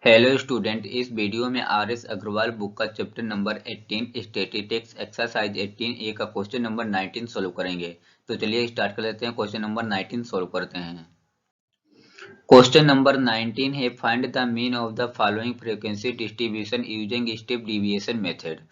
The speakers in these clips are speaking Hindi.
हेलो स्टूडेंट, इस वीडियो में आर.एस. अग्रवाल बुक का चैप्टर नंबर 18 स्टैटिस्टिक्स एक्सरसाइज 18 ए का क्वेश्चन नंबर 19 सोल्व करेंगे। तो चलिए स्टार्ट कर लेते हैं। क्वेश्चन नंबर 19 सोल्व करते हैं। क्वेश्चन नंबर 19 है, find the mean of the following frequency distribution using step deviation method.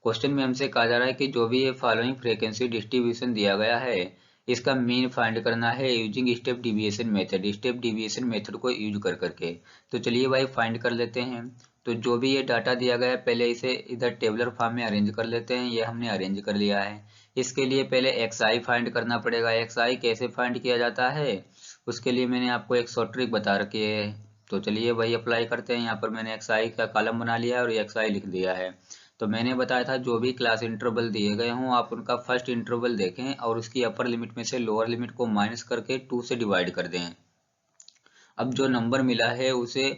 Question में हमसे कहा जा रहा है कि जो भी ये फॉलोइंग फ्रीक्वेंसी डिस्ट्रीब्यूशन दिया गया है इसका मीन फाइंड करना है using step deviation method, step deviation method को यूज कर करके। तो चलिए भाई फाइंड कर लेते हैं। तो जो भी ये डाटा दिया गया है पहले इसे इधर टेबलर फॉर्म में अरेंज कर लेते हैं। ये हमने अरेंज कर लिया है। इसके लिए पहले xi फाइंड करना पड़ेगा। xi कैसे फाइंड किया जाता है उसके लिए मैंने आपको एक शॉर्ट ट्रिक बता रखी है। तो चलिए वही अप्लाई करते हैं। यहाँ पर मैंने xi का कॉलम बना लिया है और xi लिख दिया है। तो मैंने बताया था जो भी क्लास इंटरवल दिए गए हों आप उनका फर्स्ट इंटरवल देखें और उसकी अपर लिमिट में से लोअर लिमिट को माइनस करके 2 से डिवाइड कर दें। अब जो नंबर मिला है उसे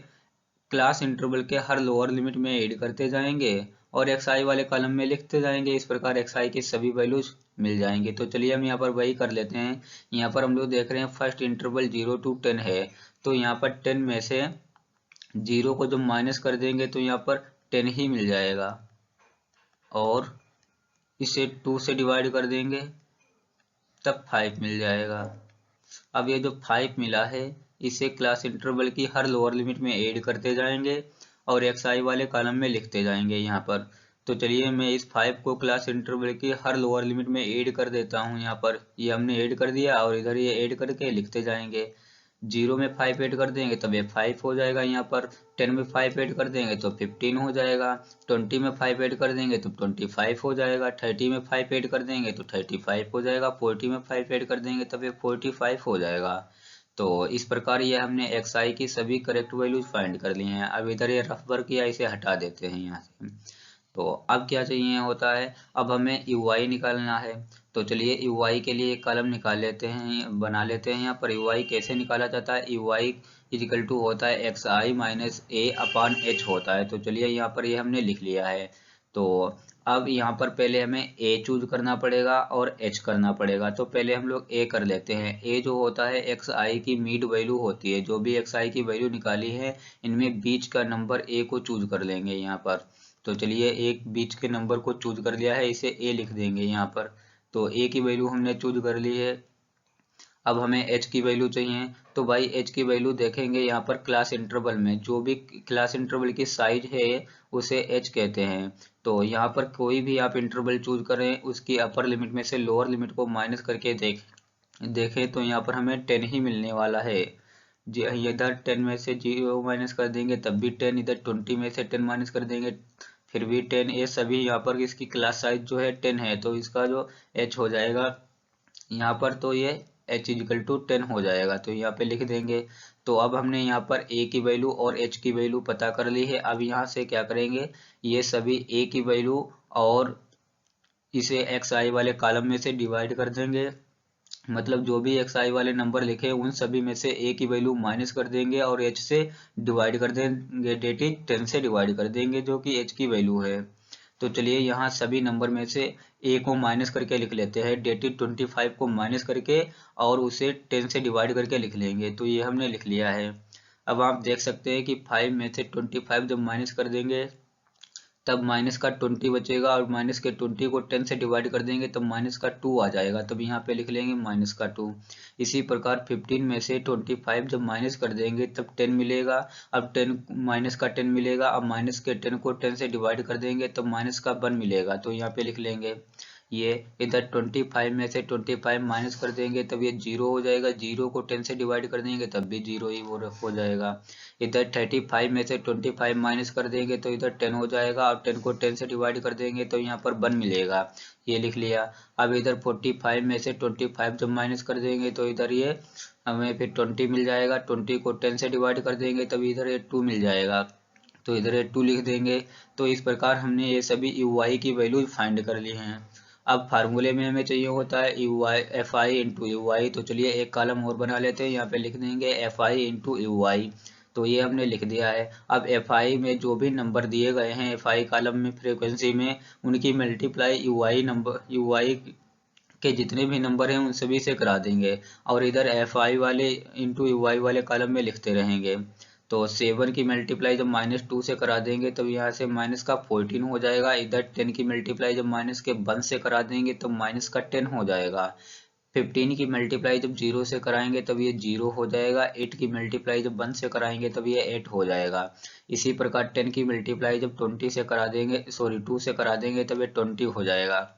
क्लास इंटरवल के हर लोअर लिमिट में ऐड करते जाएंगे और xi वाले कॉलम में लिखते जाएंगे। इस प्रकार xi की सभी वैल्यूज मिल जाएंगे। तो चलिए हम यहाँ पर वही कर लेते हैं। यहाँ पर हम लोग देख रहे हैं फर्स्ट इंटरवल 0 to 10 है। तो यहाँ पर 10 में से 0 को जब माइनस कर देंगे तो यहाँ पर 10 ही मिल जाएगा और इसे 2 से डिवाइड कर देंगे तब 5 मिल जाएगा। अब ये जो 5 मिला है इसे क्लास इंटरवल की हर लोअर लिमिट में ऐड करते जाएंगे और xi वाले कॉलम में लिखते जाएंगे यहाँ पर। तो चलिए मैं इस 5 को क्लास इंटरवल की हर लोअर लिमिट में ऐड कर देता हूँ। यहाँ पर ये हमने ऐड कर दिया और इधर ये ऐड करके लिखते जाएंगे। 0 में 5 ऐड कर देंगे तब ये 5 हो जाएगा। यहाँ पर 10 में 5 ऐड कर देंगे तो 15 हो जाएगा। 20 में 5 ऐड कर देंगे तो 25 हो जाएगा। 30 में 5 ऐड कर देंगे तो 35 हो जाएगा। 40 में 5 ऐड कर देंगे तब ये 45 हो जाएगा। तो इस प्रकार ये हमने xi की सभी करेक्ट वैल्यूज फाइंड कर ली हैं। अब इधर ये रफ वर्क किया, इसे हटा देते हैं यहाँ से। तो अब क्या चाहिए होता है, अब हमें ui निकालना है। तो चलिए ui के लिए एक कॉलम निकाल लेते हैं, बना लेते हैं। यहाँ पर ui कैसे निकाला जाता है, ui इजिकल टू होता है xi minus a upon h होता है। तो चलिए यहाँ पर ये हमने लिख लिया है। तो अब यहाँ पर पहले हमें a चूज करना पड़ेगा और h करना पड़ेगा। तो पहले हम लोग a कर लेते हैं। a जो होता है xi की मिड वैल्यू होती है। जो भी xi की वैल्यू निकाली है इनमें बीच का नंबर a को चूज कर लेंगे यहाँ पर। तो चलिए एक बीच के नंबर को चूज कर लिया है, इसे a लिख देंगे यहाँ पर। तो a की वैल्यू हमने चूज कर ली है। अब हमें h की वैल्यू चाहिए। तो भाई h की वैल्यू देखेंगे यहाँ पर क्लास इंटरवल में जो भी क्लास इंटरवल की साइज है उसे h कहते हैं। तो यहाँ पर कोई भी आप इंटरवल चूज करें उसकी अपर लिमिट में से लोअर लिमिट को माइनस करके देखें तो यहाँ पर हमें 10 ही मिलने वाला है। इधर 10 में से 0 माइनस कर देंगे तब भी 10, इधर 20 में से 10 माइनस कर देंगे फिर भी 10। ये सभी यहाँ पर इसकी क्लास साइज जो है 10 है तो इसका जो h हो जाएगा यहाँ पर, तो ये h इजिकल टू 10 हो जाएगा। तो यहाँ पे लिख देंगे। तो अब हमने यहाँ पर a की वैल्यू और h की वैल्यू पता कर ली है। अब यहाँ से क्या करेंगे, ये सभी a की वैल्यू और इसे xi वाले कॉलम में से डिवाइड कर देंगे। मतलब जो भी xi वाले नंबर लिखे उन सभी में से a की वैल्यू माइनस कर देंगे और h से डिवाइड कर देंगे। डेट इज 10 से डिवाइड कर देंगे जो कि h की वैल्यू है। तो चलिए यहाँ सभी नंबर में से a को माइनस करके लिख लेते हैं। डेट इज 25 को माइनस करके और उसे 10 से डिवाइड करके लिख लेंगे। तो ये हमने लिख लिया है। अब आप देख सकते हैं कि 5 में से 25 जब माइनस कर देंगे तब माइनस का 20 बचेगा और माइनस के 20 को 10 से डिवाइड कर देंगे तब माइनस का 2 आ जाएगा। तब यहाँ पे लिख लेंगे माइनस का 2। इसी प्रकार 15 में से 25 जब माइनस कर देंगे तब 10 मिलेगा। अब 10 माइनस का 10 मिलेगा। अब माइनस के 10 को 10 से डिवाइड कर देंगे तब माइनस का 1 मिलेगा। तो यहाँ पे लिख लेंगे ये। इधर 25 में से 25 माइनस कर देंगे तब ये 0 हो जाएगा। 0 को 10 से डिवाइड कर देंगे तब भी 0 ही हो जाएगा। इधर 35 में से 25 माइनस कर देंगे तो इधर 10 हो जाएगा और 10 को 10 से डिवाइड कर देंगे तो यहाँ पर 1 मिलेगा। ये लिख लिया। अब इधर 45 में से 25 जब माइनस कर देंगे तो इधर ये हमें फिर 20 मिल जाएगा। 20 को 10 से डिवाइड कर देंगे तब इधर ये 2 मिल जाएगा। तो इधर ये 2 लिख देंगे। तो इस प्रकार हमने ये सभी ui की वैल्यू फाइंड कर ली हैं। अब फार्मूले में हमें चाहिए होता है fi इंटू ui। तो चलिए एक कॉलम और बना लेते हैं। यहाँ पे लिख देंगे fi इंटू ui। तो ये हमने लिख दिया है। अब fi में जो भी नंबर दिए गए हैं fi कॉलम में फ्रीक्वेंसी में उनकी मल्टीप्लाई ui के जितने भी नंबर हैं उन सभी से करा देंगे और इधर fi वाले इंटू ui वाले कॉलम में लिखते रहेंगे। तो 7 की मल्टीप्लाई जब -2 से करा देंगे तब यहाँ से माइनस का 14 हो जाएगा। इधर 10 की मल्टीप्लाई जब माइनस के 1 से करा देंगे तो माइनस का 10 हो जाएगा। 15 की मल्टीप्लाई जब 0 से कराएंगे तब ये 0 हो जाएगा। 8 की मल्टीप्लाई जब 1 से कराएंगे तब ये 8 हो जाएगा। इसी प्रकार 10 की मल्टीप्लाई जब 20 से करा देंगे, सॉरी 2 से करा देंगे तब ये 20 हो जाएगा।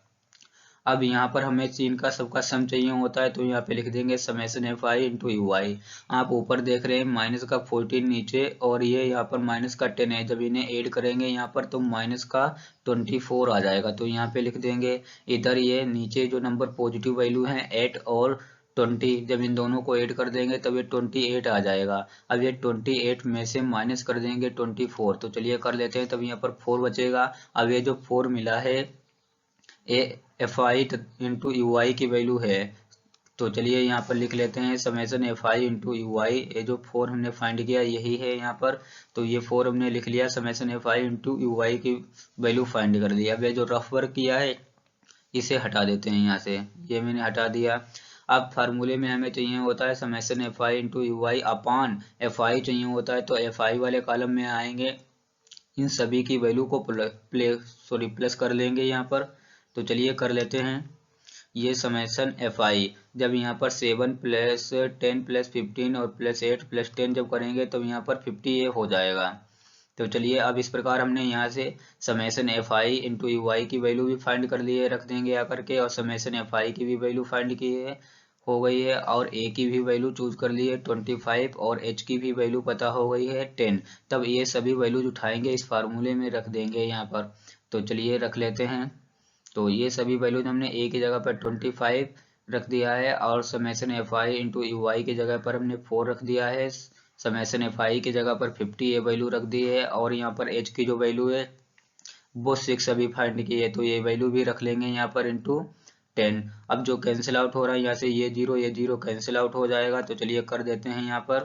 अब यहाँ पर हमें इनका सबका सम चाहिए होता है तो यहाँ पे लिख देंगे summation F I into U I. आप ऊपर देख रहे हैं माइनस का 14 नीचे और ये यहाँ पर माइनस का 10 है। जब इन्हें ऐड करेंगे यहाँ पर तो माइनस का 24 आ जाएगा। तो यहाँ पे लिख देंगे इधर ये नीचे जो नंबर पॉजिटिव वैल्यू है 8 और 20, जब इन दोनों को ऐड कर देंगे तब ये 28 आ जाएगा। अब ये 28 में से माइनस कर देंगे 24। तो चलिए कर लेते हैं। तब यहाँ पर 4 बचेगा। अब ये जो 4 मिला है ए F I into U I की वैल्यू है। तो चलिए यहाँ पर लिख लेते हैं summation F I into U I. ये जो 4 हमने फाइंड किया यही है यहाँ पर। तो ये 4 हमने लिख लिया, summation F I into U I की वैल्यू फाइंड कर ली। अब ये जो रफ वर्क किया है इसे हटा देते हैं यहाँ से, ये मैंने हटा दिया। अब फार्मूले में हमें चाहिए होता है summation F I into U I upon F I चाहिए होता है। तो एफ आई वाले कॉलम में आएंगे, इन सभी की वैल्यू को प्लस कर लेंगे यहाँ पर। तो चलिए कर लेते हैं। ये समेशन एफ आई जब यहाँ पर 7 प्लस 10 प्लस 15 और प्लस 8 प्लस 10 जब करेंगे तो यहाँ पर 50 हो जाएगा। तो चलिए अब इस प्रकार हमने यहाँ से summation F I into U I की वैल्यू भी फाइंड कर ली है, रख देंगे आकर के, और समेशन एफ आई की भी वैल्यू फाइंड की है, हो गई है, और ए की भी वैल्यू चूज कर ली है 25 और एच की भी वैल्यू पता हो गई है 10। तब ये सभी वैल्यूज उठाएंगे इस फार्मूले में रख देंगे यहाँ पर। तो चलिए रख लेते हैं। तो ये सभी वैल्यूज हमने ए की जगह पर 25 रख दिया है और summation F I into U I की जगह पर हमने 4 रख दिया है। समेशन एफ आई की जगह पर 50 ये वैल्यू रख दी है और यहाँ पर एच की जो वैल्यू है वो 6 अभी फाइंड की है। तो ये वैल्यू भी रख लेंगे यहाँ पर इंटू 10। अब जो कैंसिल आउट हो रहा है यहाँ से ये जीरो कैंसिल आउट हो जाएगा। तो चलिए कर देते हैं यहाँ पर।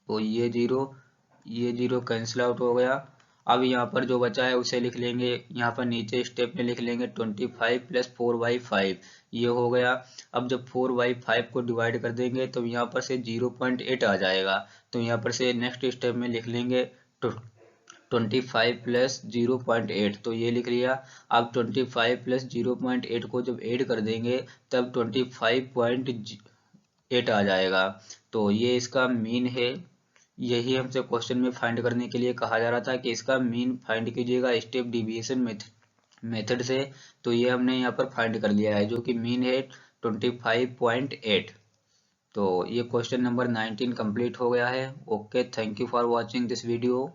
तो ये जीरो कैंसिल आउट हो गया। अब यहाँ पर जो बचा है उसे लिख लेंगे, यहाँ पर नीचे स्टेप में लिख लेंगे 25 प्लस 4/5, ये हो गया। अब जब 4/5 को डिवाइड कर देंगे तो यहाँ पर से 0.8 आ जाएगा। तो यहाँ पर से नेक्स्ट स्टेप में लिख लेंगे 25 प्लस 0.8, तो ये लिख लिया। अब 25 प्लस 0.8 को जब ऐड कर देंगे तब 25.8 आ जाएगा। तो ये इसका मीन है। यही हमसे क्वेश्चन में फाइंड करने के लिए कहा जा रहा था कि इसका मीन फाइंड कीजिएगा स्टेप डिविएशन मेथड से। तो ये हमने यहाँ पर फाइंड कर लिया है जो कि मीन है 25.8। तो ये क्वेश्चन नंबर 19 कंप्लीट हो गया है। Okay, thank you for watching this video.